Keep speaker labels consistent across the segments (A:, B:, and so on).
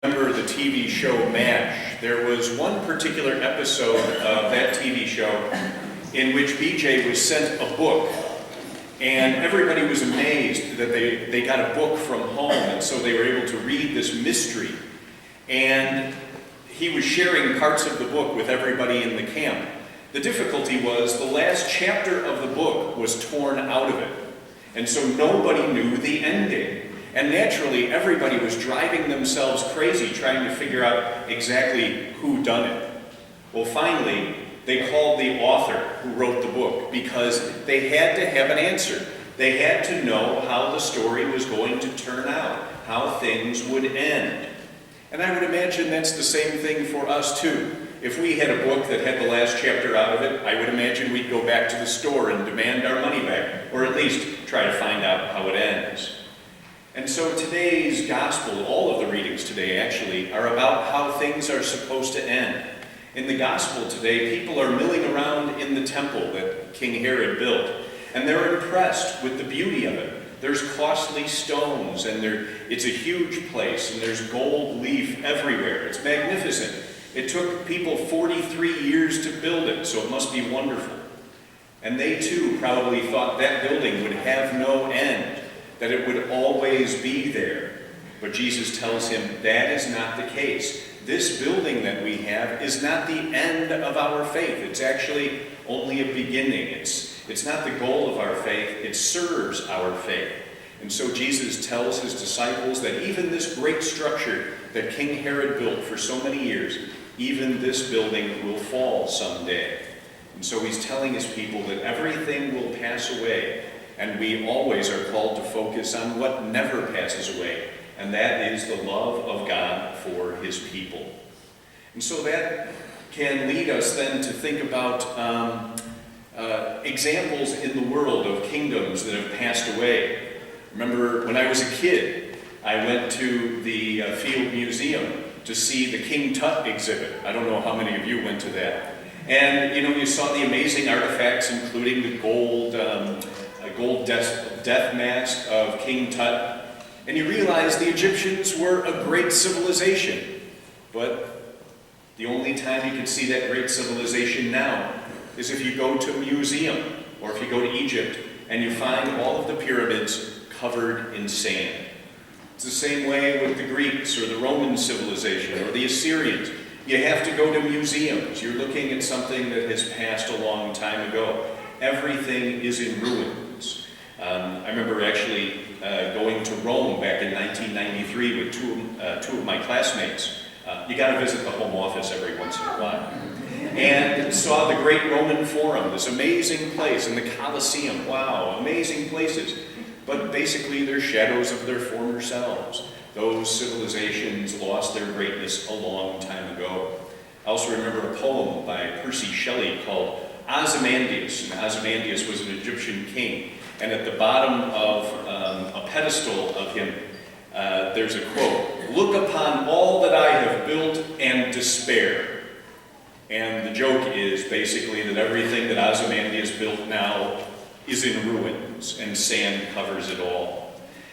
A: Remember the TV show MASH. There was one particular episode of that TV show in which BJ was sent a book, and everybody was amazed that they got a book from home, and so they were able to read this mystery. And he was sharing parts of the book with everybody in the camp. The difficulty was the last chapter of the book was torn out of it, and so nobody knew the ending. And naturally, everybody was driving themselves crazy trying to figure out exactly who done it. Well, finally, they called the author who wrote the book because they had to have an answer. They had to know how the story was going to turn out, how things would end. And I would imagine that's the same thing for us too. If we had a book that had the last chapter out of it, I would imagine we'd go back to the store and demand our money back, or at least try to find out how it ends. And so today's gospel, all of the readings today actually, are about how things are supposed to end. In the gospel today, people are milling around in the temple that King Herod built, and they're impressed with the beauty of it. There's costly stones, and it's a huge place, and there's gold leaf everywhere. It's magnificent. It took people 43 years to build it, so it must be wonderful. And they too probably thought that building would have no end, that it would always be there. But Jesus tells him that is not the case. This building that we have is not the end of our faith. It's actually only a beginning. It's not the goal of our faith. It serves our faith. And so Jesus tells his disciples that even this great structure that King Herod built for so many years, even this building will fall someday. And so he's telling his people that everything will pass away, and we always are called to focus on what never passes away, and that is the love of God for his people. And so that can lead us then to think about examples in the world of kingdoms that have passed away. Remember, when I was a kid, I went to the Field Museum to see the King Tut exhibit. I don't know how many of you went to that. And, you saw the amazing artifacts, including the gold death mask of King Tut, and you realize the Egyptians were a great civilization. But the only time you can see that great civilization now is if you go to a museum, or if you go to Egypt, and you find all of the pyramids covered in sand. It's the same way with the Greeks, or the Roman civilization, or the Assyrians. You have to go to museums. You're looking at something that has passed a long time ago. Everything is in ruins. I remember actually going to Rome back in 1993 with two of my classmates. You got to visit the home office every once in a while. And saw the great Roman Forum, this amazing place, and the Colosseum. Wow, amazing places. But basically they're shadows of their former selves. Those civilizations lost their greatness a long time ago. I also remember a poem by Percy Shelley called Ozymandias. And Ozymandias was an Egyptian king. And at the bottom of a pedestal of him, there's a quote, "Look upon all that I have built and despair." And the joke is basically that everything that Ozymandias built now is in ruins, and sand covers it all.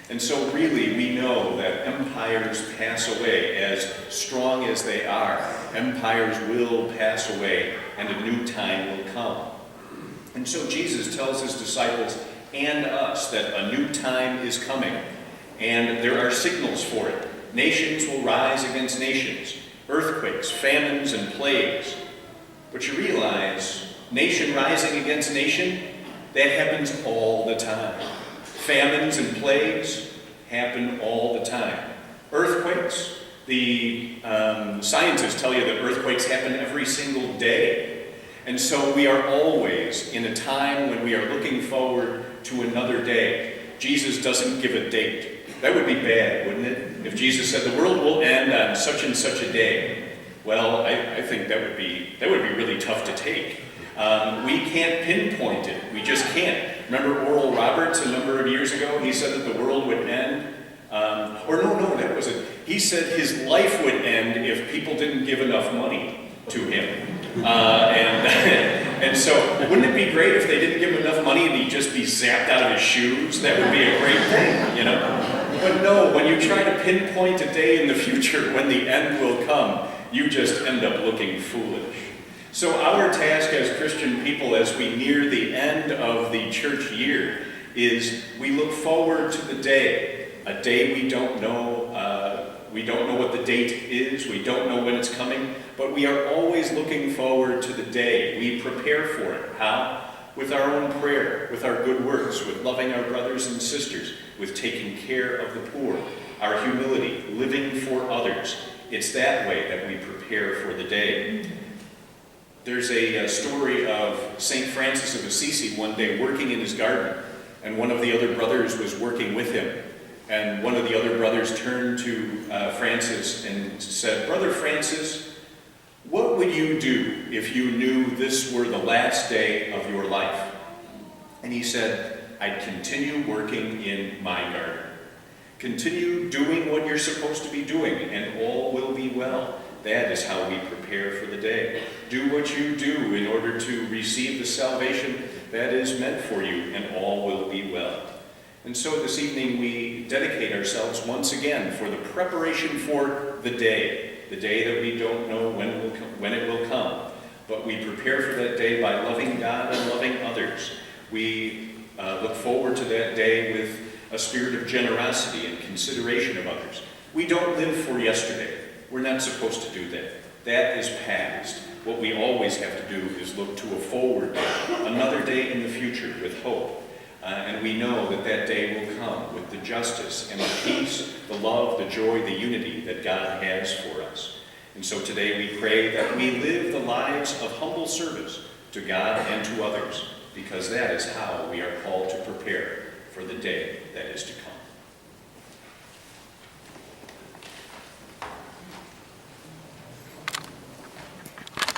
A: And so really we know that empires pass away. As strong as they are, empires will pass away, and a new time will come. And so Jesus tells his disciples and us that a new time is coming, and there are signals for it. Nations will rise against nations, earthquakes, famines, and plagues. But you realize, nation rising against nation, that happens all the time. Famines and plagues happen all the time. Earthquakes, the scientists tell you that earthquakes happen every single day. And so we are always in a time when we are looking forward to another day. Jesus doesn't give a date. That would be bad, wouldn't it? If Jesus said the world will end on such and such a day. Well, I think that would be really tough to take. We can't pinpoint it. We just can't. Remember Oral Roberts a number of years ago? He said that the world would end. That was it. He said his life would end if people didn't give enough money to him. And so, wouldn't it be great if they didn't give him enough money and he'd just be zapped out of his shoes? That would be a great thing, But no, when you try to pinpoint a day in the future when the end will come, you just end up looking foolish. So our task as Christian people as we near the end of the church year is we look forward to the day, a day we don't know what the date is, we don't know when it's coming, but we are always looking forward to the day. We prepare for it. How? With our own prayer, with our good works, with loving our brothers and sisters, with taking care of the poor, our humility, living for others. It's that way that we prepare for the day. There's a story of St. Francis of Assisi one day working in his garden, and one of the other brothers was working with him. And one of the other brothers turned to Francis and said, "Brother Francis, what would you do if you knew this were the last day of your life?" And he said, "I'd continue working in my garden. Continue doing what you're supposed to be doing, and all will be well." That is how we prepare for the day. Do what you do in order to receive the salvation that is meant for you, and all will be well. And so this evening we dedicate ourselves once again for the preparation for the day that we don't know when it will come. But we prepare for that day by loving God and loving others. We look forward to that day with a spirit of generosity and consideration of others. We don't live for yesterday. We're not supposed to do that. That is past. What we always have to do is look to a forward day, another day in the future with hope. And we know that that day will come with the justice and the peace, the love, the joy, the unity that God has for us. And so today we pray that we live the lives of humble service to God and to others, because that is how we are called to prepare for the day that is to come.